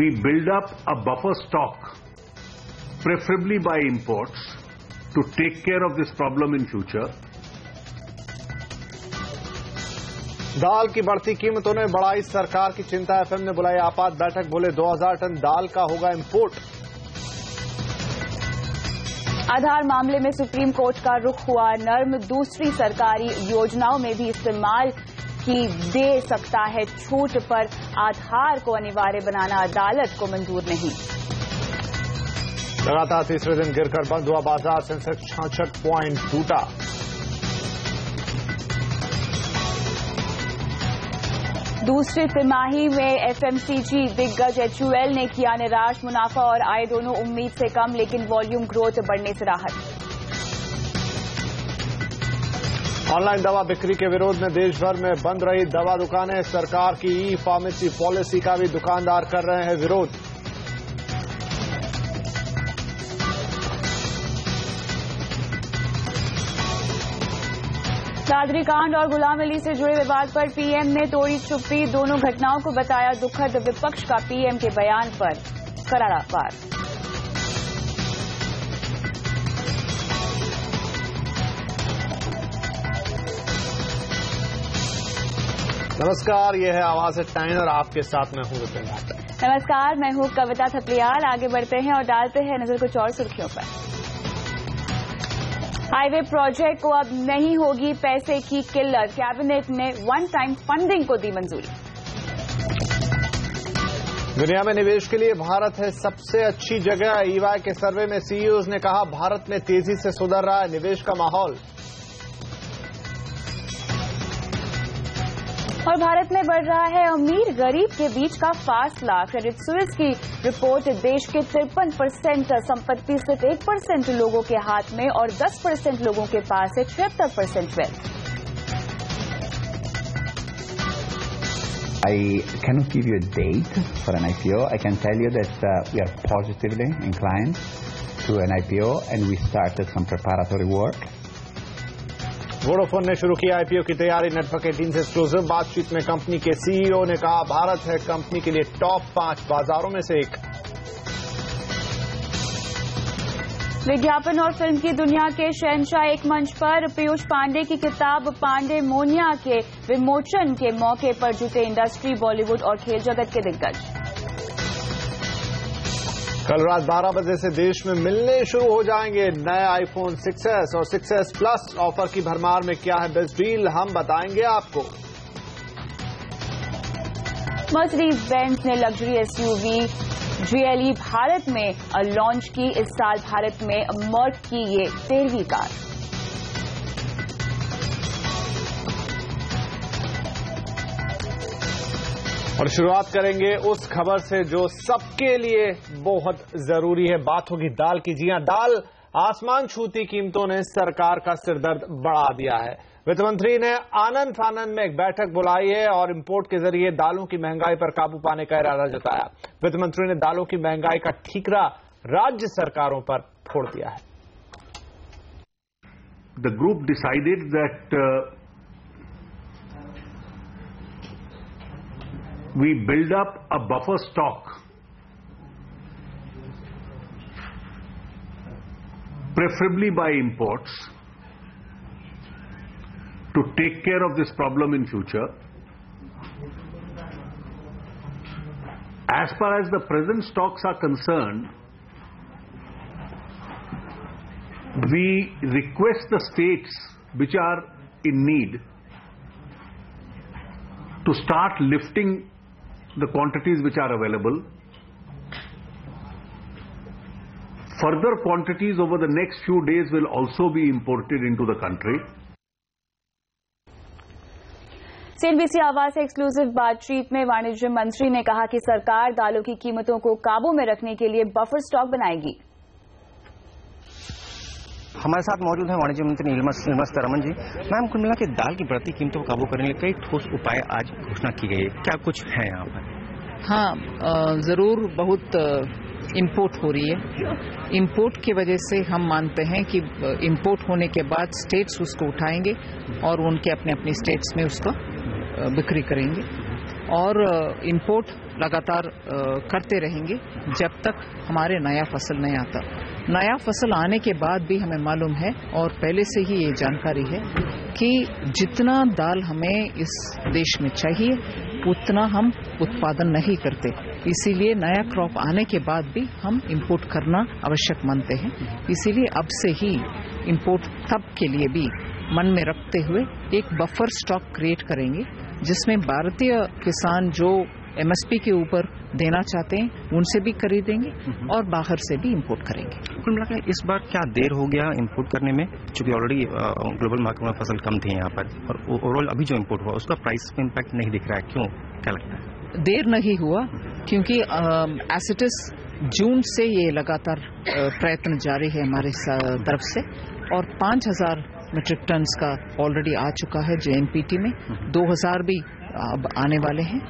we build up a buffer stock, preferably by imports, to take care of this problem in future. दाल की बढ़ती कीमतों ने बढ़ाई सरकार की चिंता। एफएम ने बुलाई आपात बैठक, बोले 2000 टन दाल का होगा इंपोर्ट। आधार मामले में सुप्रीम कोर्ट का रुख हुआ नर्म, दूसरी सरकारी योजनाओं में भी इस्तेमाल की दे सकता है छूट, पर आधार को अनिवार्य बनाना अदालत को मंजूर नहीं। लगातार तीसरे दिन गिरकर बंद हुआ बाजार, सेंसेक्स 66 पॉइंट टूटा। दूसरी तिमाही में एफएमसीजी दिग्गज HUL ने किया निराश, मुनाफा और आय दोनों उम्मीद से कम, लेकिन वॉल्यूम ग्रोथ बढ़ने से राहत। ऑनलाइन दवा बिक्री के विरोध में देश भर में बंद रही दवा दुकानें। सरकार की ई फार्मेसी पॉलिसी का भी दुकानदार कर रहे हैं विरोध। कादरी कांड और गुलाम अली से जुड़े विवाद पर पीएम ने तोड़ी चुप्पी, दोनों घटनाओं को बताया दुखद। विपक्ष का पीएम के बयान पर करारा वार। नमस्कार, यह है आवाज टाइम और आपके साथ मैं हूं विपिन भाटा। नमस्कार, मैं हूं कविता थपलियाल। आगे बढ़ते हैं और डालते हैं नजर कुछ और सुर्खियों पर। हाईवे प्रोजेक्ट को अब नहीं होगी पैसे की किल्लत, कैबिनेट ने वन टाइम फंडिंग को दी मंजूरी। दुनिया में निवेश के लिए भारत है सबसे अच्छी जगह। EY के सर्वे में CEOs ने कहा भारत में तेजी से सुधर रहा है निवेश का माहौल। और भारत में बढ़ रहा है अमीर गरीब के बीच का फासला। क्रेडिट स्विस की रिपोर्ट, देश के 53% संपत्ति सिर्फ 1% लोगों के हाथ में और 10% लोगों के पास है 76% wealth. I cannot give you a date for an IPO. I can tell you that we are positively inclined to an IPO and we started some preparatory work. Vodafone ने शुरू की IPO की तैयारी। नेटवर्क 18 से exclusive बातचीत में company के CEO ने कहा भारत है कंपनी के लिए टॉप 5 बाजारों में से एक। विज्ञापन और फिल्म की दुनिया के शहंशाह एक मंच पर। पीयूष पांडे की किताब पांडे मोनिया के विमोचन के मौके पर जुटे इंडस्ट्री, बॉलीवुड और खेल जगत के दिग्गज। कल रात 12 बजे से देश में मिलने शुरू हो जाएंगे नए iPhone 6s और 6s Plus। ऑफर की भरमार में क्या है बेस्ट डील, हम बताएंगे आपको। मर्सिडीज बेंज ने लग्जरी SUV GLE भारत में लॉन्च की। इस साल भारत में मर्क की ये 13वीं कार। और शुरुआत करेंगे उस खबर से जो सबके लिए बहुत जरूरी है। बात होगी दाल की। जी हां, दाल आसमान छूती कीमतों ने सरकार का सिरदर्द बढ़ा दिया है। वित्त मंत्री ने आनंद फानंद में एक बैठक बुलाई है और इंपोर्ट के जरिए दालों की महंगाई पर काबू पाने का इरादा जताया। वित्त मंत्री ने दालों की महंगाई का ठीकरा राज्य सरकारों पर फोड़ दिया है। The group decided that we build up a buffer stock, preferably by imports, to take care of this problem in future. As far as the present stocks are concerned, we request the states which are in need to start lifting the quantities which are available. Further quantities over the next few days will also be imported into the country. CNBC आवाज से exclusive बातचीत में वाणिज्य मंत्री ने कहा कि सरकार दालों की कीमतों को काबू में रखने के लिए बफर स्टॉक बनाएगी। हमारे साथ मौजूद हैं वाणिज्य मंत्री नीलमा सीतारमण जी। मैम, कुल मिला के दाल की बढ़ती कीमतों को काबू करने के लिए कई ठोस उपाय आज घोषणा की गई है, क्या कुछ है यहाँ पर? हाँ, जरूर बहुत इंपोर्ट हो रही है। इंपोर्ट की वजह से हम मानते हैं कि इंपोर्ट होने के बाद स्टेट्स उसको उठाएंगे और उनके अपने अपने स्टेट्स में उसको बिक्री करेंगे। और इंपोर्ट लगातार करते रहेंगे जब तक हमारे नया फसल नहीं आता। नया फसल आने के बाद भी हमें मालूम है और पहले से ही ये जानकारी है कि जितना दाल हमें इस देश में चाहिए उतना हम उत्पादन नहीं करते, इसीलिए नया क्रॉप आने के बाद भी हम इंपोर्ट करना आवश्यक मानते हैं। इसीलिए अब से ही इंपोर्ट तब के लिए भी मन में रखते हुए एक बफर स्टॉक क्रिएट करेंगे जिसमें भारतीय किसान जो एमएसपी के ऊपर देना चाहते हैं उनसे भी खरीदेंगे और बाहर से भी इंपोर्ट करेंगे। कुल मिलाकर इस बार क्या देर हो गया इंपोर्ट करने में, क्योंकि ऑलरेडी ग्लोबल मार्केट में फसल कम थी यहाँ पर और ओवरऑल अभी जो इंपोर्ट हुआ उसका प्राइस पे इम्पैक्ट नहीं दिख रहा है, क्यों, क्या लगता है? देर नहीं हुआ क्योंकि एसिटिस जून से ये लगातार प्रयत्न जारी है हमारे तरफ से और 5000 मेट्रिक टन का ऑलरेडी आ चुका है जेएनपीटी में, 2000 भी अब आने वाले हैं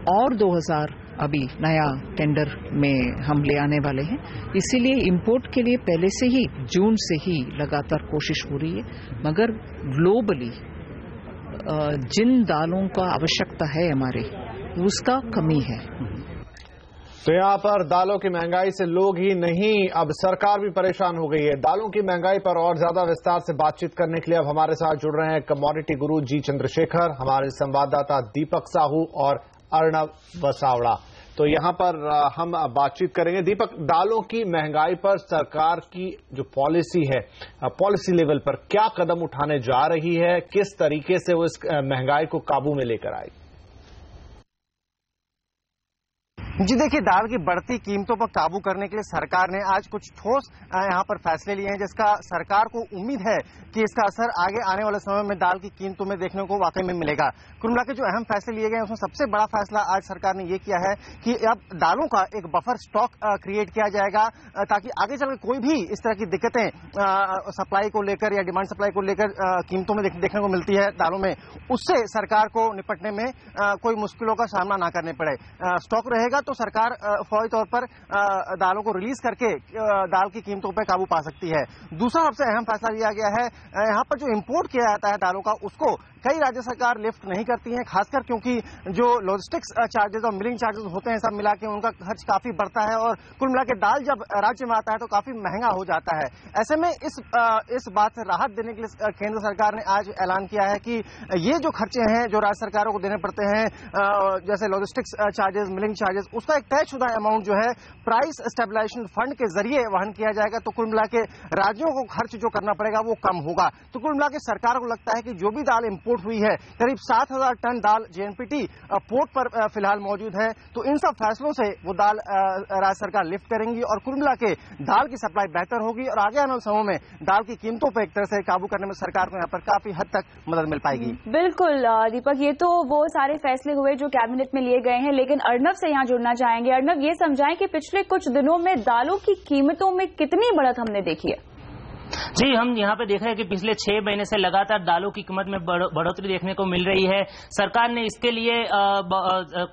और 2000 अभी नया टेंडर में हम ले आने वाले हैं। इसीलिए इंपोर्ट के लिए पहले से ही जून से ही लगातार कोशिश हो रही है, मगर ग्लोबली जिन दालों का आवश्यकता है हमारे उसका कमी है। तो यहाँ पर दालों की महंगाई से लोग ही नहीं अब सरकार भी परेशान हो गई है। दालों की महंगाई पर और ज्यादा विस्तार से बातचीत करने के लिए अब हमारे साथ जुड़ रहे हैं कमोडिटी गुरु जी चंद्रशेखर, हमारे संवाददाता दीपक साहू और अर्णव वसावड़ा। तो यहाँ पर हम बातचीत करेंगे। दीपक, दालों की महंगाई पर सरकार की जो पॉलिसी है, पॉलिसी लेवल पर क्या कदम उठाने जा रही है, किस तरीके से वो इस महंगाई को काबू में लेकर आएगी? जी देखिए, दाल की बढ़ती कीमतों पर काबू करने के लिए सरकार ने आज कुछ ठोस यहाँ पर फैसले लिए हैं, जिसका सरकार को उम्मीद है कि इसका असर आगे आने वाले समय में दाल की कीमतों में देखने को वाकई में मिलेगा। कुल मिला के जो अहम फैसले लिए गए उसमें सबसे बड़ा फैसला आज सरकार ने ये किया है कि अब दालों का एक बफर स्टॉक क्रिएट किया जाएगा ताकि आगे चलकर कोई भी इस तरह की दिक्कतें सप्लाई को लेकर या डिमांड सप्लाई को लेकर कीमतों में देखने को मिलती है दालों में, उससे सरकार को निपटने में कोई मुश्किलों का सामना ना करने पड़े। स्टॉक रहेगा तो सरकार फौरी तौर पर दालों को रिलीज करके दाल की कीमतों पर काबू पा सकती है। दूसरा सबसे अहम फैसला लिया गया है, यहाँ पर जो इंपोर्ट किया जाता है दालों का उसको कई राज्य सरकार लिफ्ट नहीं करती है, खासकर क्योंकि जो लॉजिस्टिक्स चार्जेस और मिलिंग चार्जेस होते हैं सब मिला के उनका खर्च काफी बढ़ता है और कुल मिला के दाल जब राज्य में आता है तो काफी महंगा हो जाता है। ऐसे में इस बात से राहत देने के लिए केंद्र सरकार ने आज ऐलान किया है कि ये जो खर्चे हैं जो राज्य सरकारों को देने पड़ते हैं, जैसे लॉजिस्टिक्स चार्जेस, मिलिंग चार्जेस, उसका एक तयशुदा अमाउंट जो है प्राइस स्टेबलाइजेशन फंड के जरिए वहन किया जाएगा। तो कुल मिला के राज्यों को खर्च जो करना पड़ेगा वो कम होगा। तो कुल मिला के सरकार को लगता है कि जो भी दाल इंपोर्ट हुई है, करीब 7000 टन दाल जेएनपीटी पोर्ट पर फिलहाल मौजूद है, तो इन सब फैसलों से वो दाल राज्य सरकार लिफ्ट करेंगी और कुल मिला के दाल की सप्लाई बेहतर होगी और आगे आने वाले समय में दाल की कीमतों पर एक तरह से काबू करने में सरकार को यहाँ पर काफी हद तक मदद मिल पाएगी। बिल्कुल दीपक, ये तो वो सारे फैसले हुए जो कैबिनेट में लिए गए हैं, लेकिन अर्णव से यहाँ जुड़ना चाहेंगे। अर्णव, ये समझाएं कि पिछले कुछ दिनों में दालों की कीमतों में कितनी बढ़त हमने देखी है? जी, हम यहाँ पे देख रहे हैं कि पिछले 6 महीने से लगातार दालों की कीमत में बढ़ोतरी देखने को मिल रही है। सरकार ने इसके लिए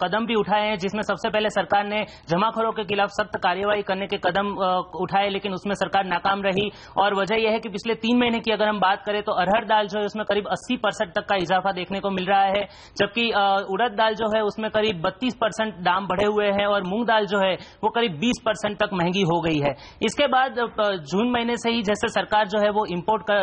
कदम भी उठाए हैं, जिसमें सबसे पहले सरकार ने जमाखोरों के खिलाफ सख्त कार्रवाई करने के कदम उठाए, लेकिन उसमें सरकार नाकाम रही। और वजह यह है कि पिछले 3 महीने की अगर हम बात करें तो अरहर दाल जो है उसमें करीब 80% तक का इजाफा देखने को मिल रहा है, जबकि उड़द दाल जो है उसमें करीब 32% दाम बढ़े हुए हैं और मूंग दाल जो है वो करीब 20% तक महंगी हो गई है। इसके बाद जून महीने से ही जैसे सरकार जो है वो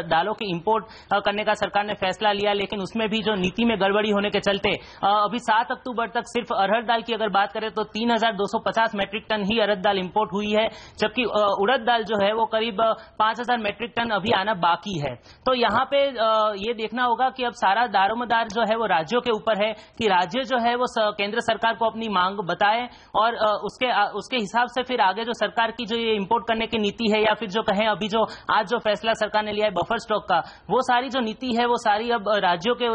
दालों की इंपोर्ट करने का सरकार ने फैसला लिया, लेकिन उसमें भी जो नीति में गड़बड़ी होने के चलते अभी 7 अक्टूबर तक सिर्फ अरहर दाल की अगर बात करें तो 3250 मेट्रिक टन ही अरहर दाल इंपोर्ट हुई है, जबकि उड़द दाल जो है वो करीब 5000 मेट्रिक टन अभी आना बाकी है। तो यहाँ पे ये देखना होगा कि अब सारा दारोमदार जो है वो राज्यों के ऊपर है कि राज्य जो है वो केंद्र सरकार को अपनी मांग बताए और उसके हिसाब से फिर आगे जो सरकार की जो ये इंपोर्ट करने की नीति है या फिर जो कहें अभी जो आज जो फैसला सरकार ने लिया है बफर स्टॉक का, वो सारी जो नीति है वो सारी अब राज्यों के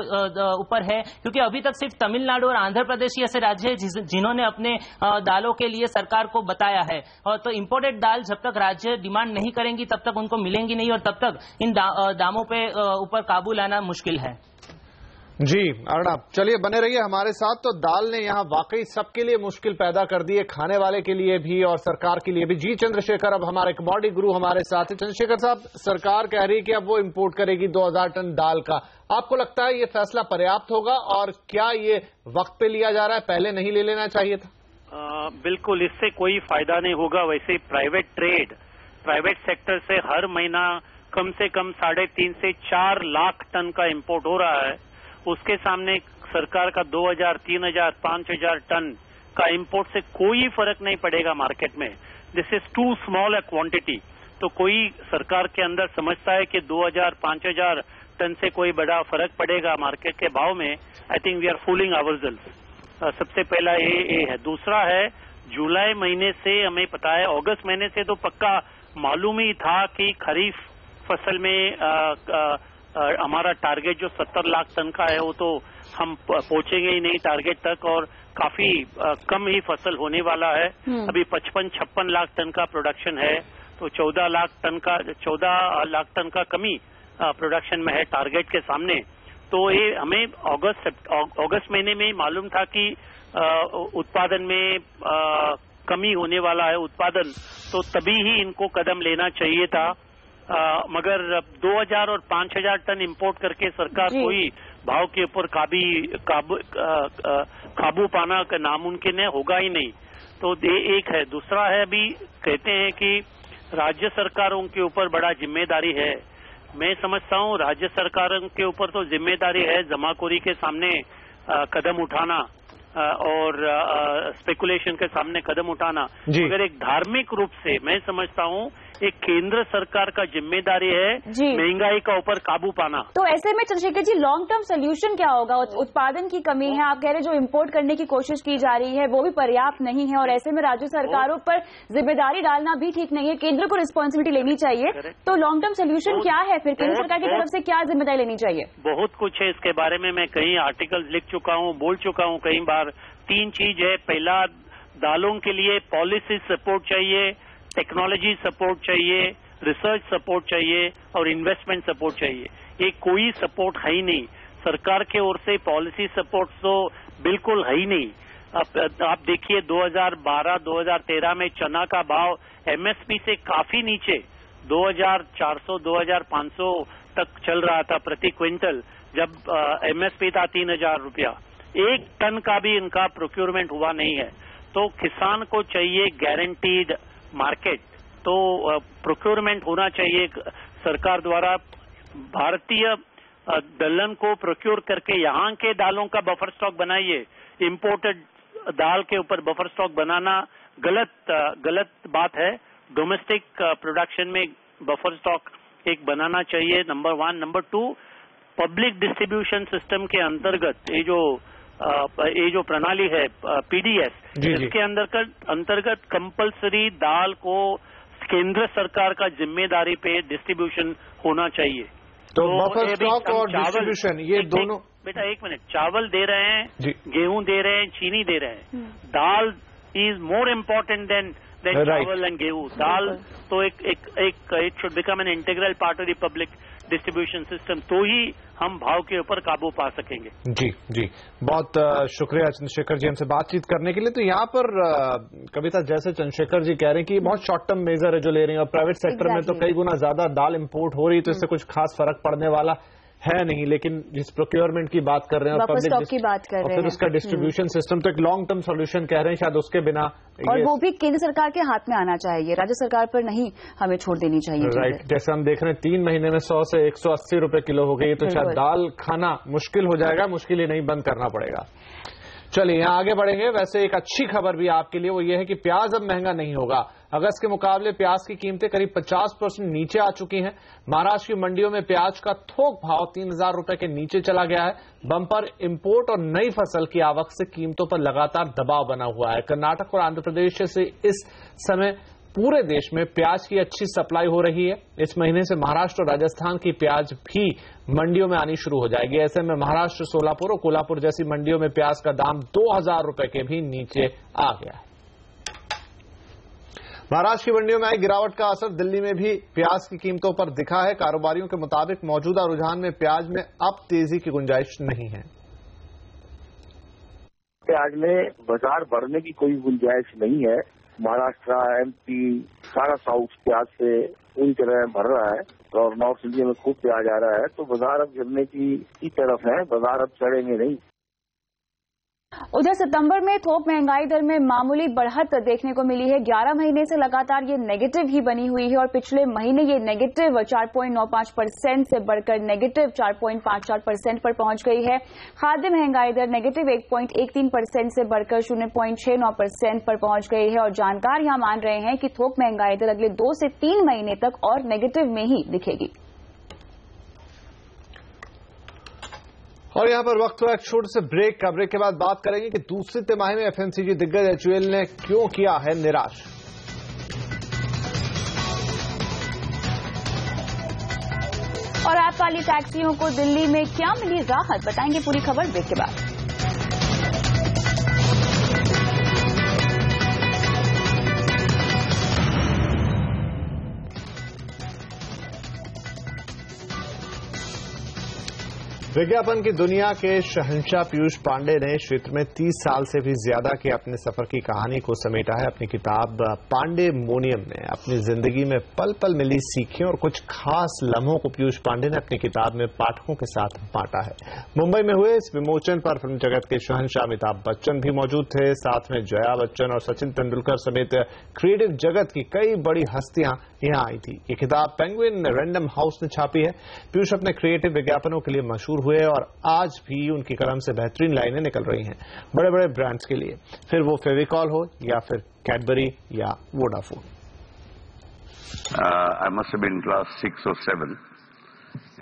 ऊपर है, क्योंकि अभी तक सिर्फ तमिलनाडु और आंध्र प्रदेश ऐसे राज्य है जिन्होंने अपने दालों के लिए सरकार को बताया है। और तो इंपोर्टेड दाल जब तक राज्य डिमांड नहीं करेंगी तब तक उनको मिलेंगी नहीं और तब तक इन दामों पे ऊपर काबू लाना मुश्किल है। जी अर्णव, चलिए बने रहिए हमारे साथ। तो दाल ने यहाँ वाकई सबके लिए मुश्किल पैदा कर दी है, खाने वाले के लिए भी और सरकार के लिए भी। जी चंद्रशेखर, अब हमारे कमोडिटी गुरु हमारे साथ है। चंद्रशेखर साहब, सरकार कह रही है कि अब वो इंपोर्ट करेगी 2000 टन दाल का। आपको लगता है ये फैसला पर्याप्त होगा और क्या ये वक्त पे लिया जा रहा है, पहले नहीं ले लेना चाहिए था? बिल्कुल, इससे कोई फायदा नहीं होगा। वैसे प्राइवेट सेक्टर से हर महीना कम से कम 3.5 से 4 लाख टन का इंपोर्ट हो रहा है। उसके सामने सरकार का 2000, 3000, 5000 टन का इंपोर्ट से कोई फर्क नहीं पड़ेगा मार्केट में। This is too small a quantity. तो कोई सरकार के अंदर समझता है कि 2000, 5000 टन से कोई बड़ा फर्क पड़ेगा मार्केट के भाव में। I think we are fooling ourselves. सबसे पहला ये है। दूसरा है, जुलाई महीने से हमें पता है, अगस्त महीने से तो पक्का मालूम ही था कि खरीफ फसल में हमारा टारगेट जो 70 लाख टन का है वो तो हम पहुंचेंगे ही नहीं टारगेट तक, और काफी कम ही फसल होने वाला है। अभी 55-56 लाख टन का प्रोडक्शन है, तो 14 लाख टन का कमी प्रोडक्शन में है टारगेट के सामने। तो ये हमें अगस्त महीने में मालूम था कि उत्पादन में कमी होने वाला है उत्पादन, तो तभी ही इनको कदम लेना चाहिए था। मगर 2000 और 5000 टन इंपोर्ट करके सरकार कोई भाव के ऊपर काबू पाना का नामुमकिन है, होगा ही नहीं। तो एक है। दूसरा है, अभी कहते हैं कि राज्य सरकारों के ऊपर बड़ा जिम्मेदारी है। मैं समझता हूं राज्य सरकारों के ऊपर तो जिम्मेदारी है जमाखोरी के सामने कदम उठाना और स्पेकुलेशन के सामने कदम उठाना, मगर एक धार्मिक रूप से मैं समझता हूं एक केंद्र सरकार का जिम्मेदारी है महंगाई का ऊपर काबू पाना। तो ऐसे में Chandrashekhar ji, long term solution क्या होगा? उत्पादन की कमी है, आप कह रहे जो इंपोर्ट करने की कोशिश की जा रही है वो भी पर्याप्त नहीं है, और ऐसे में राज्य सरकारों पर जिम्मेदारी डालना भी ठीक नहीं है, केंद्र को रिस्पॉन्सिबिलिटी लेनी चाहिए। तो लॉन्ग टर्म सोल्यूशन क्या है फिर? केंद्र सरकार की तरफ से क्या जिम्मेदारी लेनी चाहिए? बहुत कुछ है इसके बारे में, मैं कई आर्टिकल्स लिख चुका हूँ, बोल चुका हूँ कई बार। 3 चीज है। पहला, दालों के लिए पॉलिसी सपोर्ट चाहिए, टेक्नोलॉजी सपोर्ट चाहिए, रिसर्च सपोर्ट चाहिए और इन्वेस्टमेंट सपोर्ट चाहिए। ये कोई सपोर्ट है ही नहीं सरकार के ओर से। पॉलिसी सपोर्ट तो बिल्कुल है ही नहीं। आप देखिए 2012-2013 में चना का भाव एमएसपी से काफी नीचे 2400, 2500 तक चल रहा था प्रति क्विंटल, जब एमएसपी था 3000 रुपया। 1 टन का भी इनका प्रोक्योरमेंट हुआ नहीं है। तो किसान को चाहिए गारंटीड मार्केट, तो प्रोक्योरमेंट होना चाहिए सरकार द्वारा। भारतीय दलहन को प्रोक्योर करके यहाँ के दालों का बफर स्टॉक बनाइए। इंपोर्टेड दाल के ऊपर बफर स्टॉक बनाना गलत बात है। डोमेस्टिक प्रोडक्शन में बफर स्टॉक एक बनाना चाहिए, number 1। Number 2, public distribution system के अंतर्गत ये जो प्रणाली है पीडीएस, इसके अंतर्गत कंपलसरी दाल को केंद्र सरकार का जिम्मेदारी पे डिस्ट्रीब्यूशन होना चाहिए। तो बफर स्टॉक और डिस्ट्रीब्यूशन ये दोनों। बेटा 1 मिनट, चावल दे रहे हैं, गेहूं दे रहे हैं, चीनी दे रहे हैं। दाल इज मोर इम्पोर्टेंट देन चावल एंड गेहूं। दाल तो it should become an integral part of the public distribution system, तो ही हम भाव के ऊपर काबू पा सकेंगे। जी, बहुत शुक्रिया चंद्रशेखर जी हमसे बातचीत करने के लिए। तो यहाँ पर कविता, जैसे चंद्रशेखर जी कह रहे हैं कि बहुत शॉर्ट टर्म मेजर है जो ले रही है, और प्राइवेट सेक्टर में तो कई गुना ज्यादा दाल इंपोर्ट हो रही है, तो इससे कुछ खास फर्क पड़ने वाला है नहीं। लेकिन जिस प्रोक्योरमेंट की बात कर रहे हैं और पब्लिक स्टॉक की बात कर रहे हैं, फिर उसका डिस्ट्रीब्यूशन सिस्टम, तो एक लॉन्ग टर्म सॉल्यूशन कह रहे हैं, शायद उसके बिना, और वो भी केंद्र सरकार के हाथ में आना चाहिए, राज्य सरकार पर नहीं हमें छोड़ देनी चाहिए। राइट, जैसे हम देख रहे हैं 3 महीने में 100 से 180 रुपए किलो हो गई, तो शायद दाल खाना मुश्किल हो जाएगा, मुश्किल ही नहीं, बंद करना पड़ेगा। चलिए यहाँ आगे बढ़ेंगे। वैसे एक अच्छी खबर भी आपके लिए, वो ये है कि प्याज अब महंगा नहीं होगा। अगस्त के मुकाबले प्याज की कीमतें करीब 50% नीचे आ चुकी हैं। महाराष्ट्र की मंडियों में प्याज का थोक भाव 3000 रुपए के नीचे चला गया है। बम्पर इंपोर्ट और नई फसल की आवक से कीमतों पर लगातार दबाव बना हुआ है। कर्नाटक और आंध्र प्रदेश से इस समय पूरे देश में प्याज की अच्छी सप्लाई हो रही है। इस महीने से महाराष्ट्र और राजस्थान की प्याज भी मंडियों में आनी शुरू हो जाएगी। ऐसे में महाराष्ट्र, सोलापुर और कोल्हापुर जैसी मंडियों में प्याज का दाम 2000 रुपए के भी नीचे आ गया है। महाराष्ट्र की मंडियों में आई गिरावट का असर दिल्ली में भी प्याज की कीमतों पर दिखा है। कारोबारियों के मुताबिक मौजूदा रुझान में प्याज में अब तेजी की गुंजाइश नहीं है। प्याज में बाजार बढ़ने की कोई गुंजाइश नहीं है। महाराष्ट्र, एमपी, सारा साउथ प्याज से पूरी तरह भर रहा है और नॉर्थ इंडिया में खूब प्याज आ रहा है, तो बाजार अब गिरने की तरफ है, बाजार अब चढ़ेंगे नहीं। उधर सितंबर में थोक महंगाई दर में मामूली बढ़त देखने को मिली है। 11 महीने से लगातार ये नेगेटिव ही बनी हुई है और पिछले महीने ये नेगेटिव 4.95% से बढ़कर नेगेटिव 4.54% पर पहुंच गई है। खाद्य महंगाई दर नेगेटिव 1.13% से बढ़कर 0.69% पर पहुंच गई है और जानकार यहां मान रहे हैं कि थोक महंगाई दर अगले 2 से 3 महीने तक और नेगेटिव में ही दिखेगी। और यहां पर वक्त हुआ एक छोटे से ब्रेक का। ब्रेक के बाद बात करेंगे कि दूसरी तिमाही में एफएमसीजी दिग्गज HUL ने क्यों किया है निराश। और ऐप वाली टैक्सियों को दिल्ली में क्या मिली राहत, बताएंगे पूरी खबर ब्रेक के बाद। विज्ञापन की दुनिया के शहंशाह पीयूष पांडे ने इस क्षेत्र में 30 साल से भी ज्यादा के अपने सफर की कहानी को समेटा है। अपनी किताब पांडे मोनियम में अपनी जिंदगी में पल पल मिली सीखें और कुछ खास लम्हों को पीयूष पांडे ने अपनी किताब में पाठकों के साथ बांटा है। मुंबई में हुए इस विमोचन पर फिल्म जगत के शहंशाह अमिताभ बच्चन भी मौजूद थे। साथ में जया बच्चन और सचिन तेंदुलकर समेत क्रिएटिव जगत की कई बड़ी हस्तियां यहां आई थी। ये किताब पेंगुइन रैंडम हाउस ने छापी है। पीयूष अपने क्रिएटिव विज्ञापनों के लिए मशहूर हुए और आज भी उनकी कलम से बेहतरीन लाइनें निकल रही हैं बड़े बड़े ब्रांड्स के लिए, फिर वो फेविकॉल हो या फिर कैडबरी या Vodafone. I must have been class 6 or 7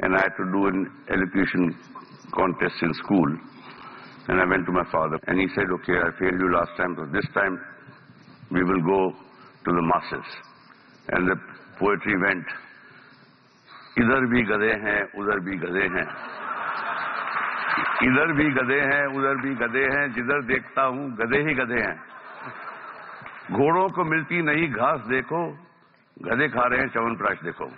and I had to do an elocution contest in school and I went to my father and he said, okay, I failed you last time, so this time we will go to the masses. And the poetry went, इधर भी गधे हैं उधर भी गधे हैं, इधर भी गधे हैं उधर भी गधे हैं, जिधर देखता हूं गधे ही गधे हैं, घोड़ों को मिलती नहीं घास देखो, गधे खा रहे हैं च्यवनप्राश देखो।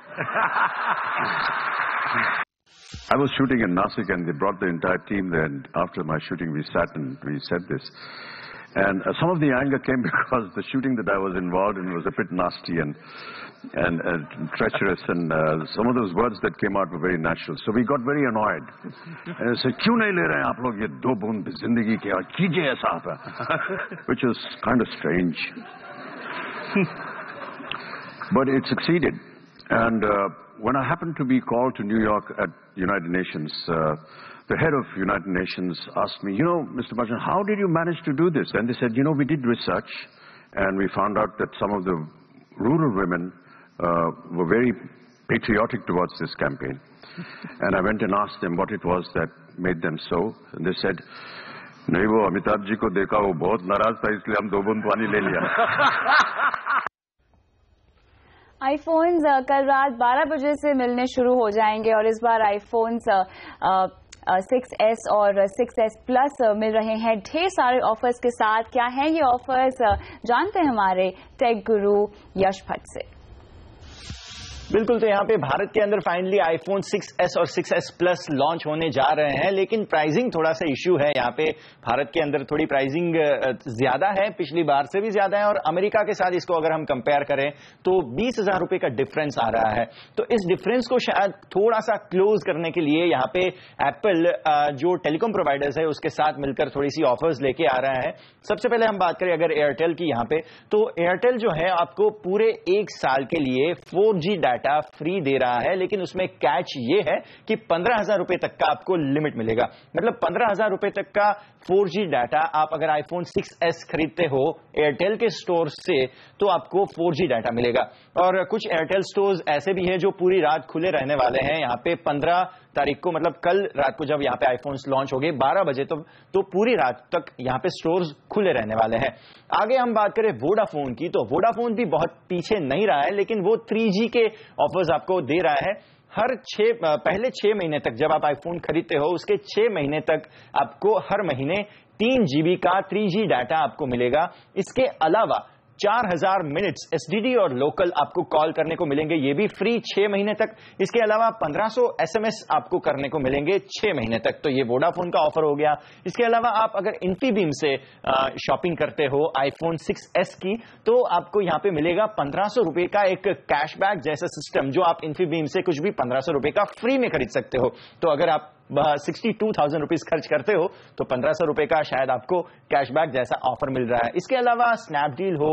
I was shooting in Nasik and they brought the entire team there, and after my shooting we sat and we said this. And some of the anger came because the shooting that I was involved in was a bit nasty and treacherous, and some of those words that came out were very natural. So we got very annoyed. And I said, "क्यों नहीं ले रहे हैं आप लोग ये दो बूंद जिंदगी के, और कीजिए ऐसा आप," which was kind of strange. But it succeeded. And when I happened to be called to New York at United Nations, the head of United Nations asked me, Mr. Bachchan, how did you manage to do this? And they said, we did research and we found out that some of the rural women were very patriotic towards this campaign. And I went and asked them what it was that made them so. And they said, नहीं वो अमिताभ जी को देखा वो बहुत नाराज था इसलिए हम दो बूंद पानी ले लिया। आईफोन्स कल रात 12 बजे से मिलने शुरू हो जाएंगे और इस बार आईफोन्स 6S और 6S Plus मिल रहे हैं ढेर सारे ऑफर्स के साथ। क्या हैं ये ऑफर्स, जानते हैं हमारे टेक गुरु यश भट्ट से। बिल्कुल, तो यहाँ पे भारत के अंदर फाइनली आईफोन 6S और 6S Plus लॉन्च होने जा रहे हैं, लेकिन प्राइसिंग थोड़ा सा इश्यू है। यहाँ पे भारत के अंदर थोड़ी प्राइसिंग ज्यादा है, पिछली बार से भी ज्यादा है, और अमेरिका के साथ इसको अगर हम कंपेयर करें तो 20,000 रुपए का डिफरेंस आ रहा है। तो इस डिफरेंस को शायद थोड़ा सा क्लोज करने के लिए यहाँ पे एप्पल जो टेलीकॉम प्रोवाइडर्स है उसके साथ मिलकर थोड़ी सी ऑफर्स लेके आ रहा है। सबसे पहले हम बात करें अगर एयरटेल की यहाँ पे, तो एयरटेल जो है आपको पूरे 1 साल के लिए 4G डाटा फ्री दे रहा है, लेकिन उसमें कैच ये है कि 15,000 रुपए तक का आपको लिमिट मिलेगा। मतलब 15,000 रुपए तक का 4G डाटा आप अगर आईफोन 6S खरीदते हो एयरटेल के स्टोर से तो आपको 4G डाटा मिलेगा। और कुछ एयरटेल स्टोर्स ऐसे भी हैं जो पूरी रात खुले रहने वाले हैं। यहाँ पे 15 तारीख को, मतलब कल रात को जब यहाँ पे आईफोन्स लॉन्च हो गए 12 बजे तो पूरी रात तक यहाँ पे स्टोर्स खुले रहने वाले हैं। आगे हम बात करें वोडाफोन की, तो वोडाफोन भी बहुत पीछे नहीं रहा है, लेकिन वो 3G के ऑफर्स आपको दे रहा है। पहले 6 महीने तक जब आप आईफोन खरीदते हो उसके 6 महीने तक आपको हर महीने 3 GB का 3G डाटा आपको मिलेगा। इसके अलावा 4000 मिनट्स एसटीडी और लोकल आपको कॉल करने को मिलेंगे, ये भी फ्री 6 महीने तक। इसके अलावा 1500 एसएमएस आपको करने को मिलेंगे 6 महीने तक। तो ये वोडाफोन का ऑफर हो गया। इसके अलावा आप अगर इन्फीबीम से शॉपिंग करते हो आईफोन 6s की, तो आपको यहां पे मिलेगा 1500 रुपए का एक कैशबैक जैसा सिस्टम, जो आप इन्फीबीम से कुछ भी 1500 रुपए का फ्री में खरीद सकते हो। तो अगर आप 62,000 रुपीज खर्च करते हो तो 1500 रुपए का शायद आपको कैशबैक जैसा ऑफर मिल रहा है। इसके अलावा स्नैपडील हो,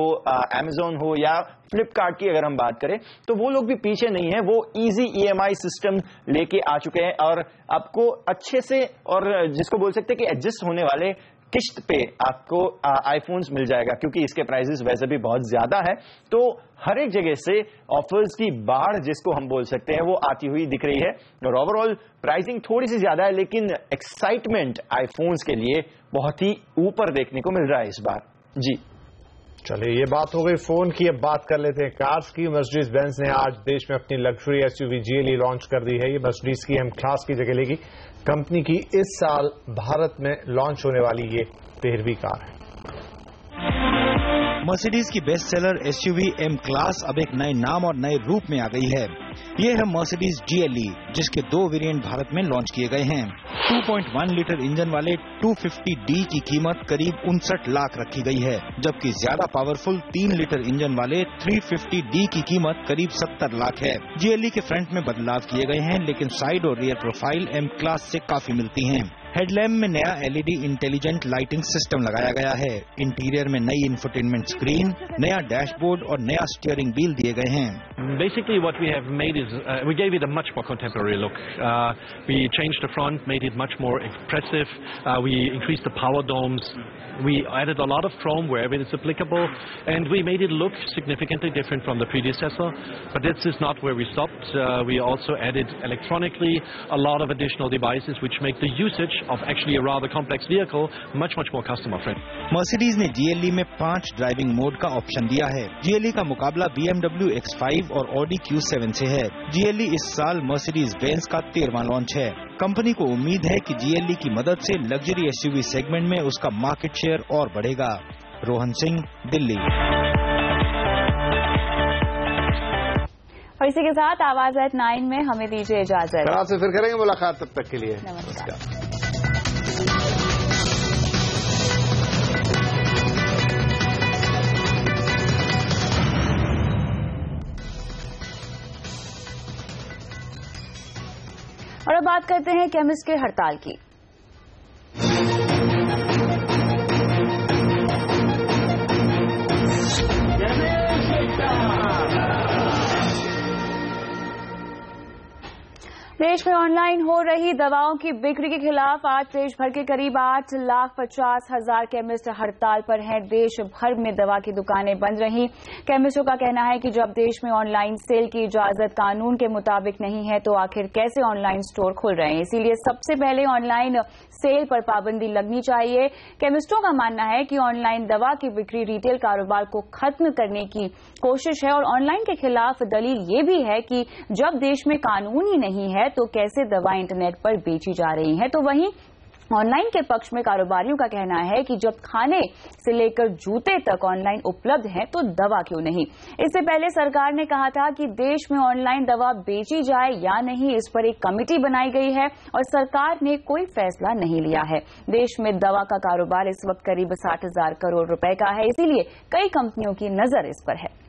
अमेजोन हो या फ्लिपकार्ट की अगर हम बात करें, तो वो लोग भी पीछे नहीं है। वो इजी ईएमआई सिस्टम लेके आ चुके हैं और आपको अच्छे से, और जिसको बोल सकते हैं कि एडजस्ट होने वाले किस्त पे आपको आईफोन्स मिल जाएगा, क्योंकि इसके प्राइसेस वैसे भी बहुत ज्यादा है। तो हर एक जगह से ऑफर्स की बाढ़ जिसको हम बोल सकते हैं वो आती हुई दिख रही है। और ओवरऑल प्राइसिंग थोड़ी सी ज्यादा है, लेकिन एक्साइटमेंट आईफोन्स के लिए बहुत ही ऊपर देखने को मिल रहा है इस बार। जी चलिए, ये बात हो गई फोन की। अब बात कर लेते हैं कार्स की। मर्सिडीज बेंज ने आज देश में अपनी लग्जरी एसयूवी GLE लॉन्च कर दी है। ये मर्सिडीज की एम क्लास की जगह लेगी। कंपनी की इस साल भारत में लॉन्च होने वाली ये 13वीं कार है। मर्सिडीज की best seller SUV M class अब एक नए नाम और नए रूप में आ गई है। ये है मर्सिडीज GLE, जिसके 2 वेरिएंट भारत में लॉन्च किए गए हैं। 2.1 लीटर इंजन वाले 250D की कीमत करीब 59 लाख रखी गई है, जबकि ज्यादा पावरफुल 3 लीटर इंजन वाले 350D की कीमत करीब 70 लाख है। GLE के फ्रंट में बदलाव किए गए हैं, लेकिन साइड और रियर प्रोफाइल एम क्लास से काफी मिलती हैं। हेडलैम्प में नया LED इंटेलिजेंट लाइटिंग सिस्टम लगाया गया है। इंटीरियर में नई इंफोटेनमेंट स्क्रीन, नया डैशबोर्ड और नया स्टीयरिंग व्हील दिए गए हैं। Basically what we have made is we gave it a much more contemporary look. We changed the front, made it much more expressive. We increased the power domes. We added a lot of chrome wherever it's applicable, and we made it look significantly different from the predecessor. But this is not where we stopped. We also added electronically a lot of additional devices which make the usage of actually a rather complex vehicle much more customer friendly. Mercedes ने GLE में 5 driving mode का option दिया है। GLE का मुकाबला BMW X5 और Audi Q7 से है। GLE इस साल मर्सिडीज बेंज का 13वां लॉन्च है। कंपनी को उम्मीद है कि GLE की मदद से लग्जरी एसयूवी सेगमेंट में उसका मार्केट शेयर और बढ़ेगा। रोहन सिंह, दिल्ली। और इसी के साथ आवाज एट 9 में हमें दीजिए इजाजत। कल से फिर करेंगे मुलाकात, तब तक के लिए नमस्कार। और अब बात करते हैं केमिस्ट के हड़ताल की। देश में ऑनलाइन हो रही दवाओं की बिक्री के खिलाफ आज देश भर के करीब 8,50,000 केमिस्ट हड़ताल पर हैं। देश भर में दवा की दुकानें बंद रहीं। केमिस्टों का कहना है कि जब देश में ऑनलाइन सेल की इजाजत कानून के मुताबिक नहीं है, तो आखिर कैसे ऑनलाइन स्टोर खुल रहे हैं। इसीलिए सबसे पहले ऑनलाइन सेल पर पाबंदी लगनी चाहिए। केमिस्टों का मानना है कि ऑनलाइन दवा की बिक्री रिटेल कारोबार को खत्म करने की कोशिश है और ऑनलाइन के खिलाफ दलील ये भी है कि जब देश में कानून ही नहीं है तो कैसे दवा इंटरनेट पर बेची जा रही है। तो वहीं ऑनलाइन के पक्ष में कारोबारियों का कहना है कि जब खाने से लेकर जूते तक ऑनलाइन उपलब्ध है तो दवा क्यों नहीं। इससे पहले सरकार ने कहा था कि देश में ऑनलाइन दवा बेची जाए या नहीं, इस पर एक कमेटी बनाई गई है और सरकार ने कोई फैसला नहीं लिया है। देश में दवा का कारोबार इस वक्त करीब 60,000 करोड़ रुपए का है, इसीलिए कई कंपनियों की नजर इस पर है।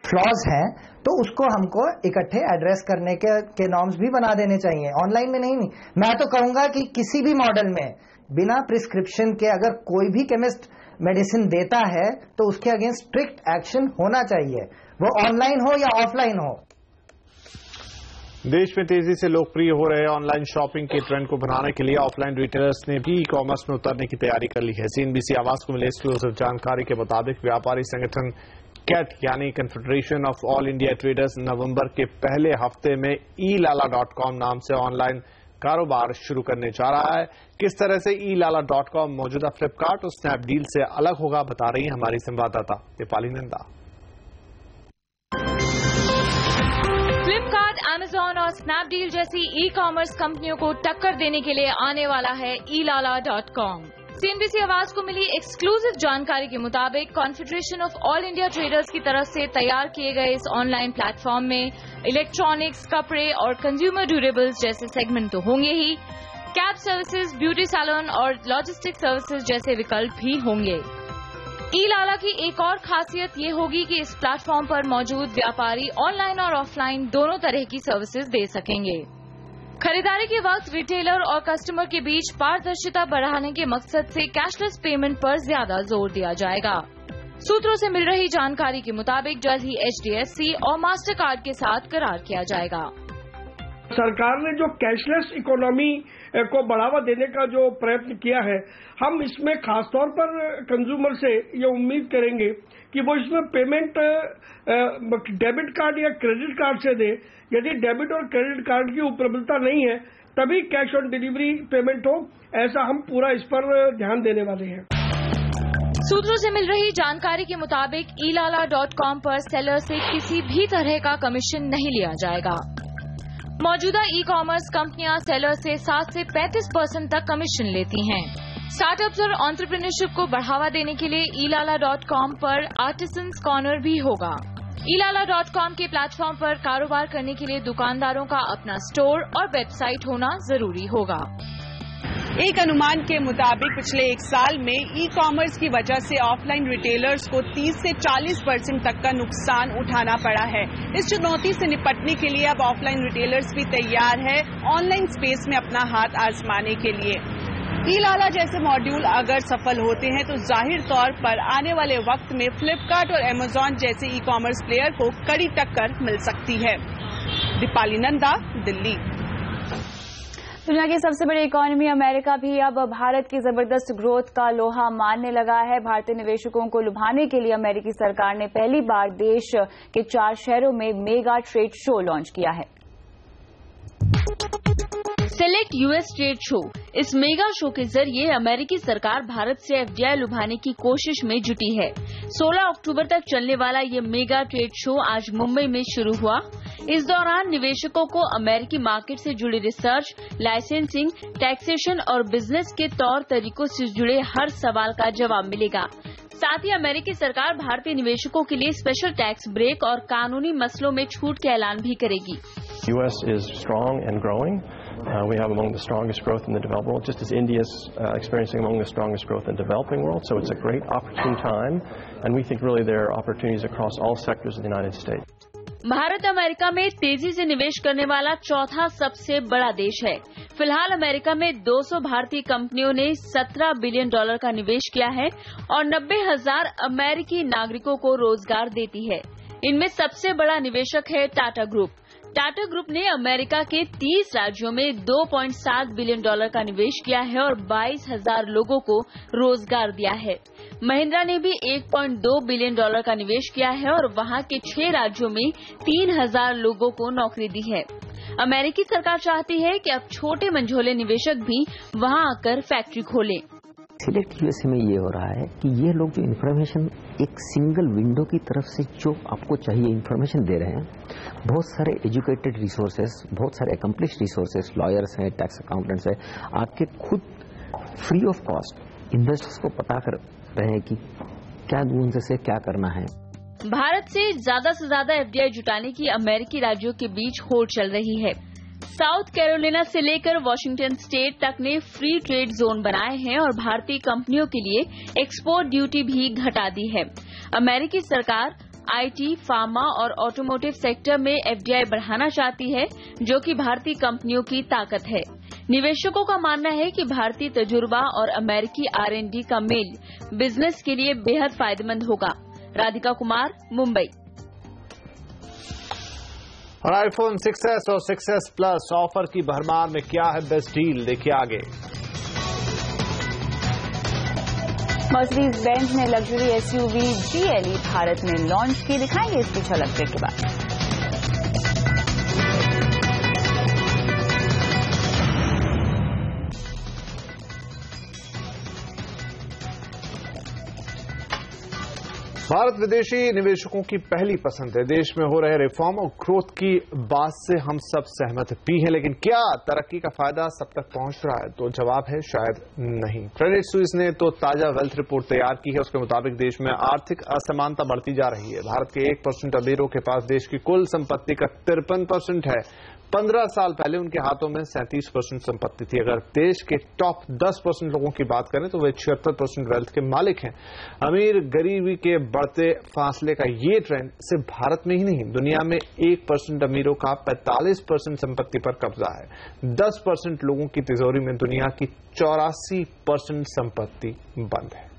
फ्लॉज हैं तो उसको हमको इकट्ठे एड्रेस करने के नॉर्म्स भी बना देने चाहिए। ऑनलाइन में नहीं। मैं तो कहूंगा कि किसी भी मॉडल में बिना प्रिस्क्रिप्शन के अगर कोई भी केमिस्ट मेडिसिन देता है तो उसके अगेंस्ट स्ट्रिक्ट एक्शन होना चाहिए, वो ऑनलाइन हो या ऑफलाइन हो। देश में तेजी से लोकप्रिय हो रहे ऑनलाइन शॉपिंग के ट्रेंड को बनाने के लिए ऑफलाइन रिटेलर्स ने भी ई कॉमर्स में उतरने की तैयारी कर ली है। CNBC आवाज को मिले एक्सक्लूसिव जानकारी के मुताबिक व्यापारी संगठन कैट यानी Confederation of All India Traders नवंबर के पहले हफ्ते में eLala.com नाम से ऑनलाइन कारोबार शुरू करने जा रहा है। किस तरह से eLala.com मौजूदा फ्लिपकार्ट और स्नैपडील से अलग होगा, बता रही है हमारी संवाददाता दीपाली नंदा। फ्लिपकार्ट, Amazon और स्नैपडील जैसी ई कॉमर्स कंपनियों को टक्कर देने के लिए आने वाला है ilala.com। CNBC आवाज को मिली एक्सक्लूसिव जानकारी के मुताबिक confederation of All India traders की तरफ से तैयार किए गए इस ऑनलाइन प्लेटफॉर्म में इलेक्ट्रॉनिक्स, कपड़े और कंज्यूमर ड्यूरेबल्स जैसे सेगमेंट तो होंगे ही, कैब सर्विसेज, ब्यूटी सैलून और लॉजिस्टिक सर्विसेज जैसे विकल्प भी होंगे। ई-लाला की एक और खासियत ये होगी कि इस प्लेटफॉर्म पर मौजूद व्यापारी ऑनलाइन और ऑफलाइन दोनों तरह की सर्विसेज दे सकेंगे। खरीदारी के वक्त रिटेलर और कस्टमर के बीच पारदर्शिता बढ़ाने के मकसद से कैशलेस पेमेंट पर ज्यादा जोर दिया जाएगा। सूत्रों से मिल रही जानकारी के मुताबिक जल्द ही HDFC और मास्टर कार्ड के साथ करार किया जाएगा। सरकार ने जो कैशलेस इकोनॉमी को बढ़ावा देने का जो प्रयत्न किया है, हम इसमें खासतौर पर कंज्यूमर से ये उम्मीद करेंगे कि वो इसमें पेमेंट डेबिट कार्ड या क्रेडिट कार्ड से दे। यदि डेबिट और क्रेडिट कार्ड की उपलब्धता नहीं है तभी कैश ऑन डिलीवरी पेमेंट हो, ऐसा हम पूरा इस पर ध्यान देने वाले हैं। सूत्रों से मिल रही जानकारी के मुताबिक ilala.com पर सेलर से किसी भी तरह का कमीशन नहीं लिया जाएगा। मौजूदा ई कॉमर्स कंपनियां सेलर से 7 से 35% तक कमीशन लेती हैं। स्टार्टअप्स और एंटरप्रेन्योरशिप को बढ़ावा देने के लिए ilala.com पर आर्टिसंस कॉर्नर भी होगा। ilala.com के प्लेटफॉर्म पर कारोबार करने के लिए दुकानदारों का अपना स्टोर और वेबसाइट होना जरूरी होगा। एक अनुमान के मुताबिक पिछले 1 साल में ई कॉमर्स की वजह से ऑफलाइन रिटेलर्स को 30 से 40% तक का नुकसान उठाना पड़ा है। इस चुनौती से निपटने के लिए अब ऑफलाइन रिटेलर्स भी तैयार है ऑनलाइन स्पेस में अपना हाथ आजमाने के लिए। ई-लाला जैसे मॉड्यूल अगर सफल होते हैं तो जाहिर तौर पर आने वाले वक्त में फ्लिपकार्ट और Amazon जैसे ई कॉमर्स प्लेयर को कड़ी टक्कर मिल सकती है। दीपाली नंदा, दिल्ली। दुनिया की सबसे बड़ी इकोनॉमी अमेरिका भी अब भारत की जबरदस्त ग्रोथ का लोहा मानने लगा है। भारतीय निवेशकों को लुभाने के लिए अमेरिकी सरकार ने पहली बार देश के 4 शहरों में मेगा ट्रेड शो लॉन्च किया है। Select US trade show. इस मेगा शो के जरिए अमेरिकी सरकार भारत से FDI लुभाने की कोशिश में जुटी है। 16 अक्टूबर तक चलने वाला ये मेगा ट्रेड शो आज मुंबई में शुरू हुआ। इस दौरान निवेशकों को अमेरिकी मार्केट से जुड़ी रिसर्च, लाइसेंसिंग, टैक्सेशन और बिजनेस के तौर तरीकों से जुड़े हर सवाल का जवाब मिलेगा। साथ ही अमेरिकी सरकार भारतीय निवेशकों के लिए स्पेशल टैक्स ब्रेक और कानूनी मसलों में छूट का ऐलान भी करेगी। US is strong and growing. We have among the strongest growth in the developed world, just as India is experiencing among the strongest growth in the developing world. So it's a great opportune time, and we think really there are opportunities across all sectors of the United States. Bharat America में तेजी से निवेश करने वाला चौथा सबसे बड़ा देश है। फिलहाल अमेरिका में 200 भारतीय कंपनियों ने $17 बिलियन का निवेश किया है और 90,000 अमेरिकी नागरिकों को रोजगार देती है। इनमें सबसे बड़ा निवेशक है टाटा ग्रुप। टाटा ग्रुप ने अमेरिका के 30 राज्यों में $2.7 बिलियन का निवेश किया है और 22,000 लोगों को रोजगार दिया है। महिंद्रा ने भी $1.2 बिलियन का निवेश किया है और वहां के 6 राज्यों में 3,000 लोगों को नौकरी दी है। अमेरिकी सरकार चाहती है कि अब छोटे मंझोले निवेशक भी वहां आकर फैक्ट्री खोलें। सिलेक्ट यूएसए में ये हो रहा है कि ये लोग जो इन्फॉर्मेशन एक सिंगल विंडो की तरफ से जो आपको चाहिए इन्फॉर्मेशन दे रहे हैं, बहुत सारे एजुकेटेड रिसोर्सेस, बहुत सारे अकम्प्लिश्ड रिसोर्सेस, लॉयर्स हैं, टैक्स अकाउंटेंट्स हैं, आपके खुद फ्री ऑफ कॉस्ट इन्वेस्टर्स को पता कर रहे हैं कि क्या गूंज से क्या करना है। भारत से ज्यादा FDI जुटाने की अमेरिकी राज्यों के बीच होड़ चल रही है। साउथ कैरोलिना से लेकर वॉशिंगटन स्टेट तक ने फ्री ट्रेड जोन बनाए हैं और भारतीय कंपनियों के लिए एक्सपोर्ट ड्यूटी भी घटा दी है। अमेरिकी सरकार IT, फार्मा और ऑटोमोटिव सेक्टर में FDI बढ़ाना चाहती है, जो कि भारतीय कंपनियों की ताकत है। निवेशकों का मानना है कि भारतीय तजुर्बा और अमेरिकी R&D का मेल बिजनेस के लिए बेहद फायदेमंद होगा। राधिका कुमार, मुंबई। और आईफोन 6s और 6s प्लस ऑफर की भरमार में क्या है बेस्ट डील, देखिए आगे। मर्सिडीज बेंज ने लग्जरी SUV GLE भारत में लॉन्च की, दिखाएंगे इसकी झलक ब्रेक के बाद। भारत विदेशी निवेशकों की पहली पसंद है। देश में हो रहे रिफॉर्म और ग्रोथ की बात से हम सब सहमत भी हैं, लेकिन क्या तरक्की का फायदा सब तक पहुंच रहा है? तो जवाब है शायद नहीं। क्रेडिट स्विस ने तो ताजा वेल्थ रिपोर्ट तैयार की है। उसके मुताबिक देश में आर्थिक असमानता बढ़ती जा रही है। भारत के 1% अमीरों के पास देश की कुल संपत्ति का 53% है। 15 साल पहले उनके हाथों में 37% संपत्ति थी। अगर देश के टॉप 10% लोगों की बात करें तो वे 76% वेल्थ के मालिक हैं। अमीर गरीबी के बढ़ते फासले का ये ट्रेंड सिर्फ भारत में ही नहीं, दुनिया में 1% अमीरों का 45% संपत्ति पर कब्जा है। 10% लोगों की तिजोरी में दुनिया की 84% संपत्ति बंद है।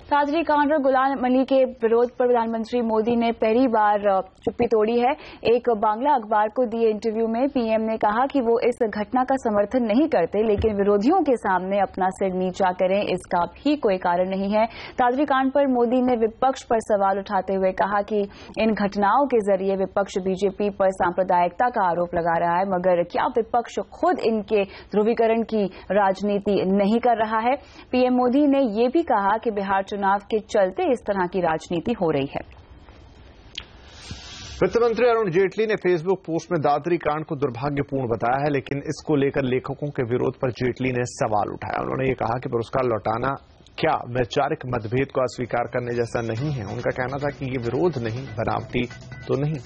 ताजरी कांड और गुलाम अली के विरोध पर प्रधानमंत्री मोदी ने पहली बार चुप्पी तोड़ी है। एक बांग्ला अखबार को दिए इंटरव्यू में पीएम ने कहा कि वो इस घटना का समर्थन नहीं करते, लेकिन विरोधियों के सामने अपना सिर नीचा करें इसका भी कोई कारण नहीं है। ताजरी कांड पर मोदी ने विपक्ष पर सवाल उठाते हुए कहा कि इन घटनाओं के जरिए विपक्ष बीजेपी पर सांप्रदायिकता का आरोप लगा रहा है, मगर क्या विपक्ष खुद इनके ध्रुवीकरण की राजनीति नहीं कर रहा है? पीएम मोदी ने ये भी कहा कि बिहार चुनाव के चलते इस तरह की राजनीति हो रही है। वित्त मंत्री अरुण जेटली ने फेसबुक पोस्ट में दादरी कांड को दुर्भाग्यपूर्ण बताया है, लेकिन इसको लेकर लेखकों के विरोध पर जेटली ने सवाल उठाया। उन्होंने ये कहा कि पुरस्कार लौटाना क्या वैचारिक मतभेद को अस्वीकार करने जैसा नहीं है। उनका कहना था कि ये विरोध नहीं, बनावटी तो नहीं।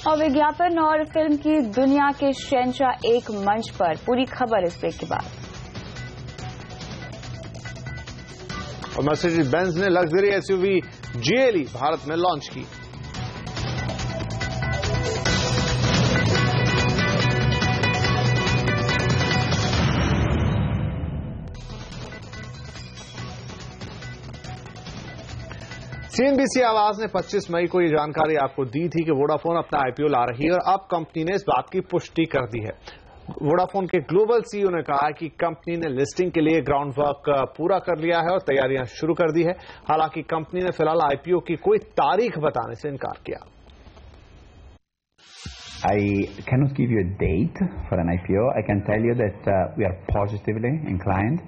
और विज्ञापन और फिल्म की दुनिया के शहंशाह एक मंच पर, पूरी खबर इस ब्रेक के बाद। और मर्सिडीज बेंज ने लग्जरी एसयूवी जीएलई भारत में लॉन्च की। सीएनबीसी आवाज ने 25 मई को ये जानकारी आपको दी थी कि वोडाफोन अपना आईपीओ ला रही है और अब कंपनी ने इस बात की पुष्टि कर दी है। वोडाफोन के ग्लोबल सीईओ ने कहा कि कंपनी ने लिस्टिंग के लिए ग्राउंड वर्क पूरा कर लिया है और तैयारियां शुरू कर दी है। हालांकि कंपनी ने फिलहाल आईपीओ की कोई तारीख बताने से इनकार किया। I cannot give you a date for an IPO. I can tell you that we are positively inclined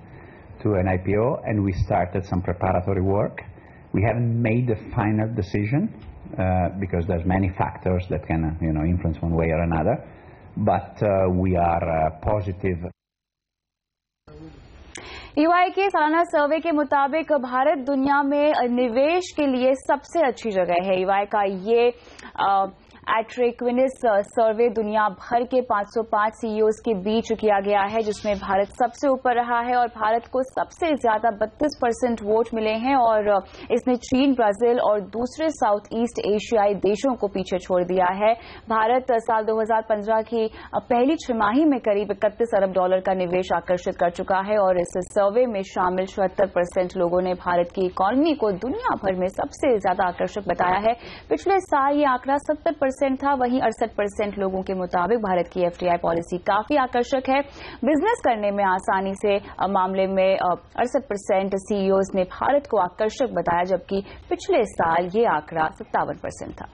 to an IPO and we started some preparatory work. We haven't made the final decision because there's many factors that can, influence one way or another. But we are positive. EY के सालाना सर्वे के मुताबिक भारत दुनिया में निवेश के लिए सबसे अच्छी जगह है। ईवाई का ये एट्रेक्विनिस सर्वे दुनिया भर के 505 सीईओज के बीच किया गया है, जिसमें भारत सबसे ऊपर रहा है और भारत को सबसे ज्यादा 32% वोट मिले हैं और इसने चीन, ब्राजील और दूसरे साउथ ईस्ट एशियाई देशों को पीछे छोड़ दिया है। भारत साल 2015 की पहली छमाही में करीब 31 अरब डॉलर का निवेश आकर्षित कर चुका है और इस सर्वे में शामिल 76% लोगों ने भारत की इकोनॉमी को दुनिया भर में सबसे ज्यादा आकर्षक बताया है। पिछले साल ये आंकड़ा 70% था, वहीं 68% लोगों के मुताबिक भारत की एफडीआई पॉलिसी काफी आकर्षक है। बिजनेस करने में आसानी से मामले में 68% सीईओज ने भारत को आकर्षक बताया, जबकि पिछले साल ये आंकड़ा 57% था।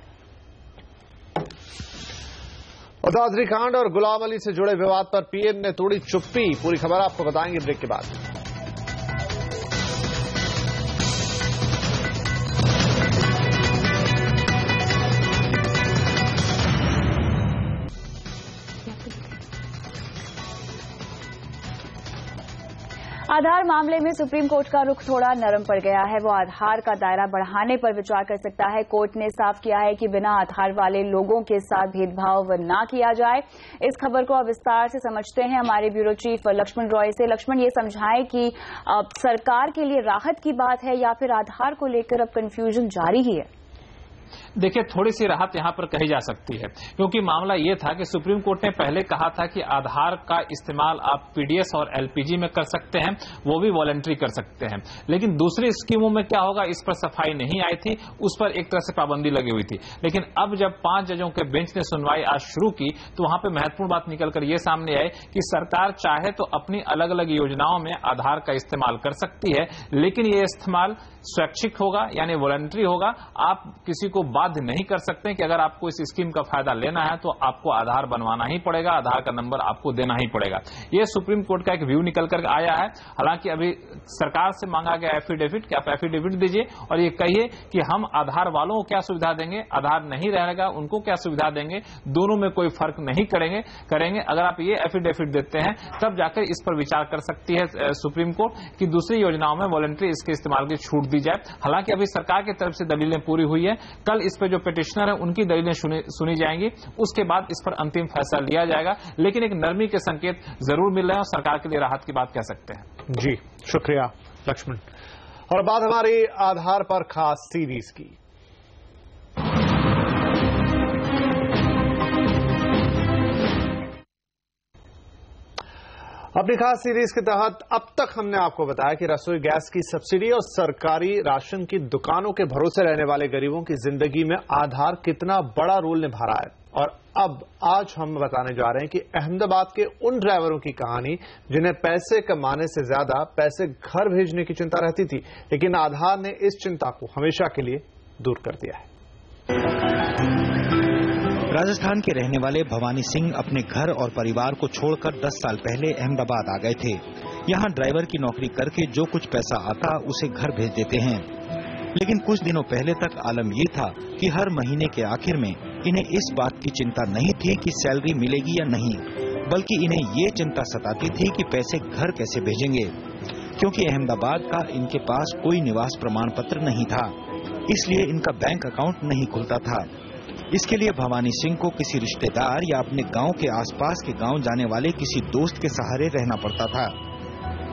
दादरी कांड और गुलाम अली से जुड़े विवाद पर पीएम ने तोड़ी चुप्पी। पूरी खबर आपको बताएंगे ब्रेक के बाद। आधार मामले में सुप्रीम कोर्ट का रुख थोड़ा नरम पड़ गया है। वो आधार का दायरा बढ़ाने पर विचार कर सकता है। कोर्ट ने साफ किया है कि बिना आधार वाले लोगों के साथ भेदभाव न किया जाए। इस खबर को अब विस्तार से समझते हैं हमारे ब्यूरो चीफ लक्ष्मण रॉय से। लक्ष्मण, ये समझाएं कि सरकार के लिए राहत की बात है या फिर आधार को लेकर अब कंफ्यूजन जारी ही है? देखिए, थोड़ी सी राहत यहां पर कही जा सकती है, क्योंकि मामला यह था कि सुप्रीम कोर्ट ने पहले कहा था कि आधार का इस्तेमाल आप पीडीएस और एलपीजी में कर सकते हैं, वो भी वॉलंटरी कर सकते हैं। लेकिन दूसरी स्कीमों में क्या होगा, इस पर सफाई नहीं आई थी, उस पर एक तरह से पाबंदी लगी हुई थी। लेकिन अब जब 5 जजों के बेंच ने सुनवाई आज शुरू की तो वहां पर महत्वपूर्ण बात निकलकर यह सामने आई कि सरकार चाहे तो अपनी अलग अलग योजनाओं में आधार का इस्तेमाल कर सकती है, लेकिन यह इस्तेमाल स्वैच्छिक होगा, यानी वॉलंटरी होगा। आप किसी को बाध्य नहीं कर सकते कि अगर आपको इस स्कीम का फायदा लेना है तो आपको आधार बनवाना ही पड़ेगा, आधार का नंबर आपको देना ही पड़ेगा। ये सुप्रीम कोर्ट का एक व्यू निकल कर आया है। हालांकि अभी सरकार से मांगा गया एफिडेविट कि आप एफिडेविट दीजिए और ये कहिए कि हम आधार वालों को क्या सुविधा देंगे, आधार नहीं रहेगा उनको क्या सुविधा देंगे, दोनों में कोई फर्क नहीं करेंगे। अगर आप ये एफिडेविट देते हैं तब जाकर इस पर विचार कर सकती है सुप्रीम कोर्ट कि दूसरी योजनाओं में वॉलंटरी इसके इस्तेमाल की छूट दी जाए। हालांकि अभी सरकार की तरफ से दलीलें पूरी हुई है, कल इस पर जो पिटिशनर है उनकी दलीलें सुनी जाएंगी, उसके बाद इस पर अंतिम फैसला लिया जाएगा। लेकिन एक नरमी के संकेत जरूर मिल रहे हैं और सरकार के लिए राहत की बात कह सकते हैं। जी शुक्रिया लक्ष्मण। और बात हमारी आधार पर खास सीरीज की। अपनी खास सीरीज के तहत अब तक हमने आपको बताया कि रसोई गैस की सब्सिडी और सरकारी राशन की दुकानों के भरोसे रहने वाले गरीबों की जिंदगी में आधार कितना बड़ा रोल निभा रहा है। और अब आज हम बताने जा रहे हैं कि अहमदाबाद के उन ड्राइवरों की कहानी जिन्हें पैसे कमाने से ज्यादा पैसे घर भेजने की चिंता रहती थी, लेकिन आधार ने इस चिंता को हमेशा के लिए दूर कर दिया है। राजस्थान के रहने वाले भवानी सिंह अपने घर और परिवार को छोड़कर 10 साल पहले अहमदाबाद आ गए थे। यहाँ ड्राइवर की नौकरी करके जो कुछ पैसा आता उसे घर भेज देते हैं। लेकिन कुछ दिनों पहले तक आलम ये था कि हर महीने के आखिर में इन्हें इस बात की चिंता नहीं थी कि सैलरी मिलेगी या नहीं, बल्कि इन्हें ये चिंता सताती थी कि पैसे घर कैसे भेजेंगे, क्योंकि अहमदाबाद का इनके पास कोई निवास प्रमाण पत्र नहीं था, इसलिए इनका बैंक अकाउंट नहीं खुलता था। इसके लिए भवानी सिंह को किसी रिश्तेदार या अपने गांव के आसपास के गांव जाने वाले किसी दोस्त के सहारे रहना पड़ता था।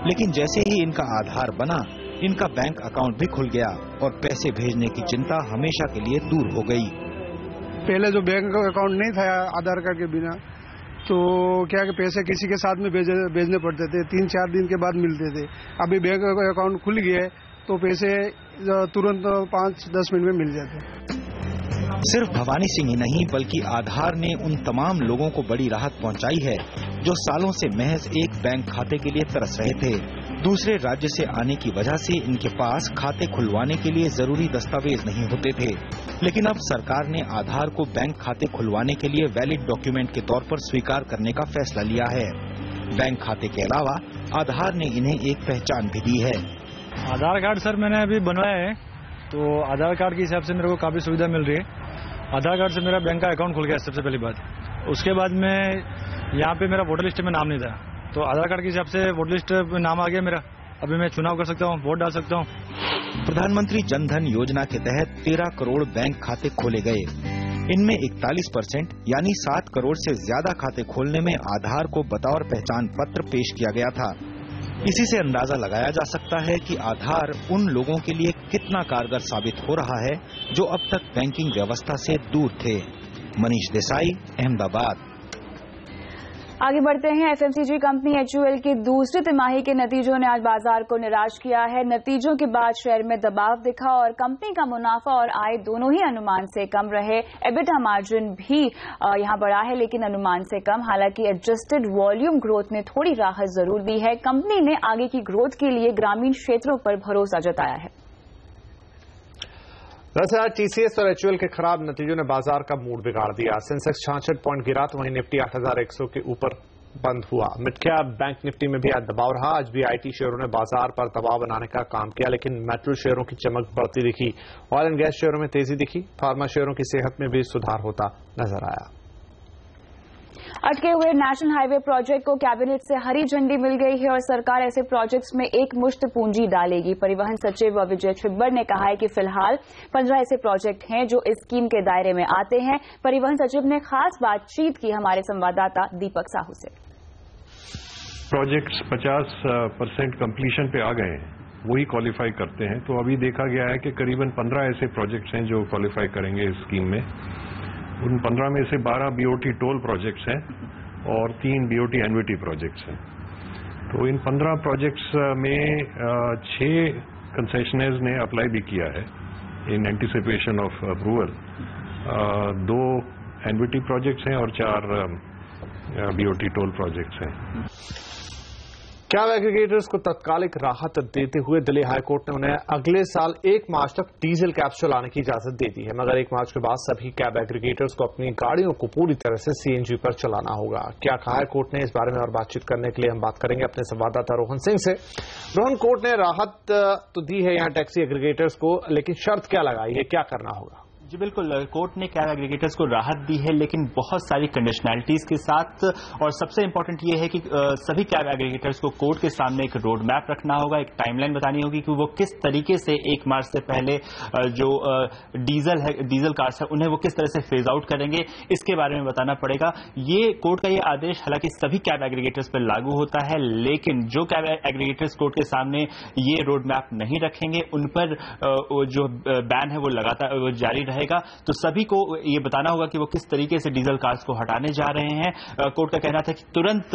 लेकिन जैसे ही इनका आधार बना, इनका बैंक अकाउंट भी खुल गया और पैसे भेजने की चिंता हमेशा के लिए दूर हो गई। पहले जो बैंक अकाउंट नहीं था आधार कार्ड के बिना, तो क्या कि पैसे किसी के साथ में भेजने पड़ते थे, 3-4 दिन के बाद मिलते थे। अभी बैंक अकाउंट खुल गया तो पैसे तुरंत 5-10 मिनट में मिल जाते। सिर्फ भवानी सिंह ही नहीं बल्कि आधार ने उन तमाम लोगों को बड़ी राहत पहुंचाई है जो सालों से महज एक बैंक खाते के लिए तरस रहे थे। दूसरे राज्य से आने की वजह से इनके पास खाते खुलवाने के लिए जरूरी दस्तावेज नहीं होते थे, लेकिन अब सरकार ने आधार को बैंक खाते खुलवाने के लिए वैलिड डॉक्यूमेंट के तौर पर स्वीकार करने का फैसला लिया है। बैंक खाते के अलावा आधार ने इन्हें एक पहचान भी दी है। आधार कार्ड सर मैंने अभी बनवाया है, तो आधार कार्ड के हिसाब से मेरे को काफी सुविधा मिल रही है। आधार कार्ड से मेरा बैंक का अकाउंट खुल गया सबसे पहली बात। उसके बाद में यहाँ पे मेरा वोटर लिस्ट में नाम नहीं था, तो आधार कार्ड के हिसाब से वोटर लिस्ट में नाम आ गया मेरा। अभी मैं चुनाव कर सकता हूँ, वोट डाल सकता हूँ। प्रधानमंत्री जन धन योजना के तहत 13 करोड़ बैंक खाते खोले गए। इनमें 41% यानी 7 करोड़ से ज्यादा खाते खोलने में आधार को बतौर पहचान पत्र पेश किया गया था। इसी से अंदाजा लगाया जा सकता है कि आधार उन लोगों के लिए कितना कारगर साबित हो रहा है जो अब तक बैंकिंग व्यवस्था से दूर थे। मनीष देसाई, अहमदाबाद। आगे बढ़ते हैं। एफएमसीजी कंपनी HUL की दूसरी तिमाही के नतीजों ने आज बाजार को निराश किया है। नतीजों के बाद शेयर में दबाव दिखा और कंपनी का मुनाफा और आय दोनों ही अनुमान से कम रहे। एबिटा मार्जिन भी यहां बढ़ा है लेकिन अनुमान से कम। हालांकि एडजस्टेड वॉल्यूम ग्रोथ ने थोड़ी राहत जरूर दी है। कंपनी ने आगे की ग्रोथ के लिए ग्रामीण क्षेत्रों पर भरोसा जताया है। वैसे आज TCS और HUL के खराब नतीजों ने बाजार का मूड बिगाड़ दिया। सेंसेक्स 66 पॉइंट गिरा तो वहीं निफ्टी 8100 के ऊपर बंद हुआ। मिड कैप बैंक निफ्टी में भी आज दबाव रहा। आज भी IT शेयरों ने बाजार पर दबाव बनाने का काम किया, लेकिन मेटल शेयरों की चमक बढ़ती दिखी। ऑयल एंड गैस शेयरों में तेजी दिखी। फार्मा शेयरों की सेहत में भी सुधार होता नजर आया। अटके हुए नेशनल हाईवे प्रोजेक्ट को कैबिनेट से हरी झंडी मिल गई है और सरकार ऐसे प्रोजेक्ट्स में एक मुश्त पूंजी डालेगी। परिवहन सचिव विजय छिब्बर ने कहा है कि फिलहाल 15 ऐसे प्रोजेक्ट हैं जो इस स्कीम के दायरे में आते हैं। परिवहन सचिव ने खास बातचीत की हमारे संवाददाता दीपक साहू से। प्रोजेक्ट्स 50% कंप्लीशन पे आ गए हैं, वही क्वालिफाई करते हैं। तो अभी देखा गया है कि करीबन 15 ऐसे प्रोजेक्ट्स हैं जो क्वालिफाई करेंगे इस स्कीम में। उन 15 में से 12 BOT टोल प्रोजेक्ट्स हैं और 3 BOT एनवीटी प्रोजेक्ट्स हैं। तो इन 15 प्रोजेक्ट्स में 6 कंसेशनर्स ने अप्लाई भी किया है in anticipation of approval. 2 NVT projects हैं और 4 BOT टोल प्रोजेक्ट्स हैं। कैब एग्रीगेटर्स को तत्कालिक राहत देते हुए दिल्ली हाईकोर्ट ने उन्हें अगले साल 1 मार्च तक डीजल कैब्स चलाने की इजाजत दे दी है, मगर 1 मार्च के बाद सभी कैब एग्रीगेटर्स को अपनी गाड़ियों को पूरी तरह से सीएनजी पर चलाना होगा। क्या कहा है कोर्ट ने, इस बारे में और बातचीत करने के लिए हम बात करेंगे अपने संवाददाता रोहन सिंह से। रोहन, कोर्ट ने राहत तो दी है यहाँ टैक्सी एग्रीगेटर्स को, लेकिन शर्त क्या लगाई है, क्या करना होगा? जी बिल्कुल, कोर्ट ने कैब एग्रीगेटर्स को राहत दी है, लेकिन बहुत सारी कंडीशनैलिटीज के साथ। और सबसे इंपॉर्टेंट ये है कि सभी कैब एग्रीगेटर्स को कोर्ट के सामने एक रोड मैप रखना होगा, एक टाइमलाइन बतानी होगी कि वो किस तरीके से 1 मार्च से पहले जो डीजल कार्स है उन्हें वो किस तरह से फेज आउट करेंगे, इसके बारे में बताना पड़ेगा। ये कोर्ट का ये आदेश हालांकि सभी कैब एग्रीगेटर्स पर लागू होता है, लेकिन जो कैब एग्रीगेटर्स कोर्ट के सामने ये रोड मैप नहीं रखेंगे उन पर जो बैन है वो लगातार जारी रहेगा। तो सभी को ये बताना होगा कि वो किस तरीके से डीजल कार्स को हटाने जा रहे हैं। कोर्ट का कहना था कि तुरंत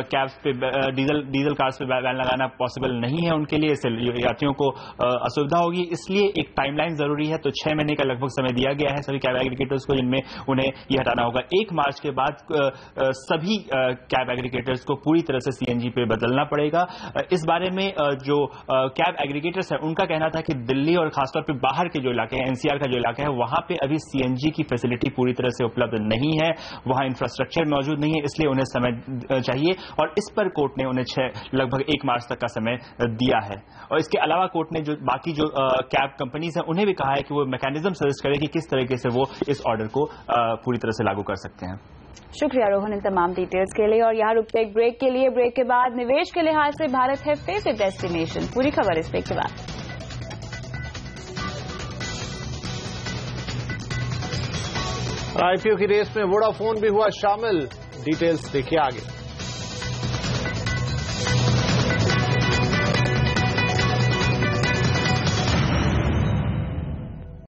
कैब्स पे डीजल कार्स पे बैन लगाना पॉसिबल नहीं है उनके लिए, इससे यात्रियों को असुविधा होगी, इसलिए एक टाइमलाइन जरूरी है। तो 6 महीने का लगभग समय दिया गया है सभी कैब एग्रीगेटर्स को, जिनमें उन्हें ये हटाना होगा। 1 मार्च के बाद सभी कैब एग्रीगेटर्स को पूरी तरह से सीएनजी पे बदलना पड़ेगा। इस बारे में जो कैब एग्रीगेटर्स है उनका कहना था कि दिल्ली और खासतौर पर बाहर के जो इलाके हैं, एनसीआर का जो इलाका है, वहां पे अभी सीएनजी की फैसिलिटी पूरी तरह से उपलब्ध नहीं है, वहां इंफ्रास्ट्रक्चर मौजूद नहीं है, इसलिए उन्हें समय चाहिए और इस पर कोर्ट ने उन्हें लगभग 1 मार्च तक का समय दिया है। और इसके अलावा कोर्ट ने जो बाकी जो कैब कंपनीज हैं उन्हें भी कहा है कि वो मैकेनिज्म सजेस्ट करें कि किस तरीके से वो इस ऑर्डर को पूरी तरह से लागू कर सकते हैं। शुक्रिया रोहन इन तमाम डिटेल्स के लिए। और यहाँ रुकते एक ब्रेक के लिए। ब्रेक के बाद निवेश के लिहाज से भारत है फेवरेट डेस्टिनेशन। पूरी खबर इस ब्रेक के बाद। आईपीओ की रेस में वोडाफोन भी हुआ शामिल, डिटेल्स देखिए आगे।